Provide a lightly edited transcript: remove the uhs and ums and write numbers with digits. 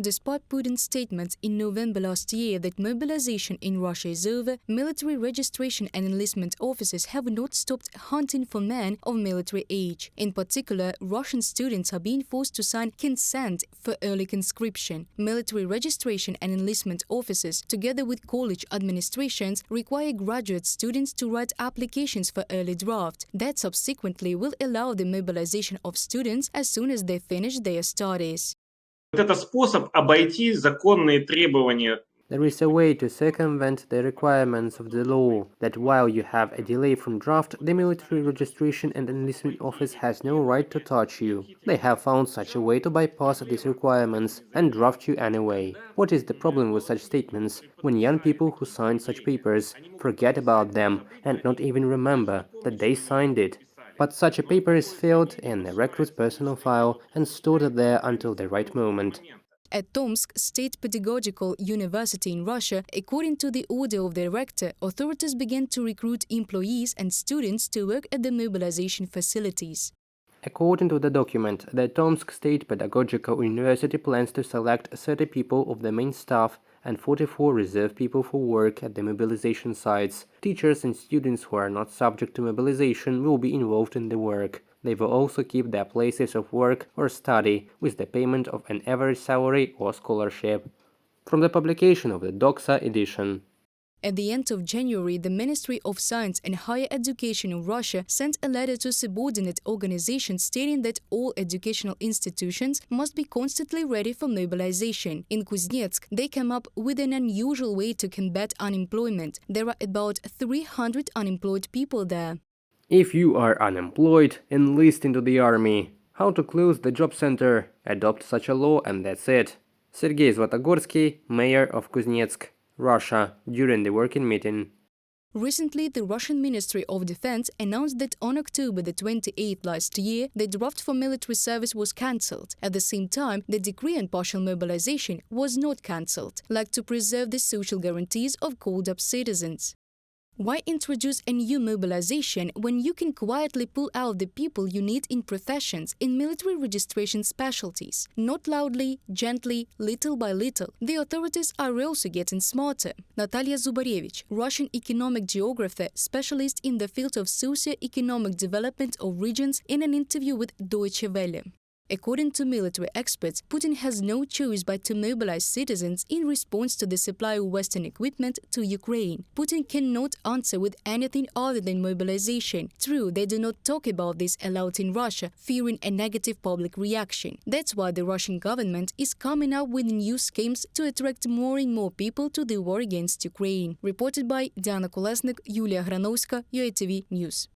Despite Putin's statements in November last year that mobilization in Russia is over, military registration and enlistment officers have not stopped hunting for men of military age. In particular, Russian students are being forced to sign consent for early conscription. Military registration and enlistment officers, together with college administrations, require graduate students to write applications for early draft that subsequently will allow the mobilization of students as soon as they finish their studies. Это способ обойти законные требования. There is a way to circumvent the requirements of the law, that while you have a delay from draft, the military registration and enlistment office has no right to touch you. They have found such a way to bypass these requirements and draft you anyway. What is the problem with such statements, when young people who sign such papers forget about them and not even remember that they signed it? But such a paper is filled in the recruit's personal file and stored there until the right moment. At Tomsk State Pedagogical University in Russia, according to the order of the rector, authorities began to recruit employees and students to work at the mobilization facilities. According to the document, the Tomsk State Pedagogical University plans to select 30 people of the main staff and 44 reserve people for work at the mobilization sites. Teachers and students who are not subject to mobilization will be involved in the work. They will also keep their places of work or study with the payment of an average salary or scholarship. From the publication of the Doxa edition. At the end of January, the Ministry of Science and Higher Education of Russia sent a letter to subordinate organizations stating that all educational institutions must be constantly ready for mobilization. In Kuznetsk, they came up with an unusual way to combat unemployment. There are about 300 unemployed people there. If you are unemployed, enlist into the army. How to close the job center? Adopt such a law and that's it. Sergei Zlatogorsky, mayor of Kuznetsk, Russia, during the working meeting. Recently, the Russian Ministry of Defense announced that on October the 28th last year, the draft for military service was cancelled. At the same time, the decree on partial mobilization was not cancelled, like to preserve the social guarantees of called-up citizens. Why introduce a new mobilization when you can quietly pull out the people you need in professions, in military registration specialties? Not loudly, gently, little by little. The authorities are also getting smarter. Natalia Zubarevich, Russian economic geographer, specialist in the field of socio-economic development of regions, in an interview with Deutsche Welle. According to military experts, Putin has no choice but to mobilize citizens in response to the supply of Western equipment to Ukraine. Putin cannot answer with anything other than mobilization. True, they do not talk about this aloud in Russia, fearing a negative public reaction. That's why the Russian government is coming up with new schemes to attract more and more people to the war against Ukraine. Reported by Diana Kolesnik, Yulia Granovska, UATV News.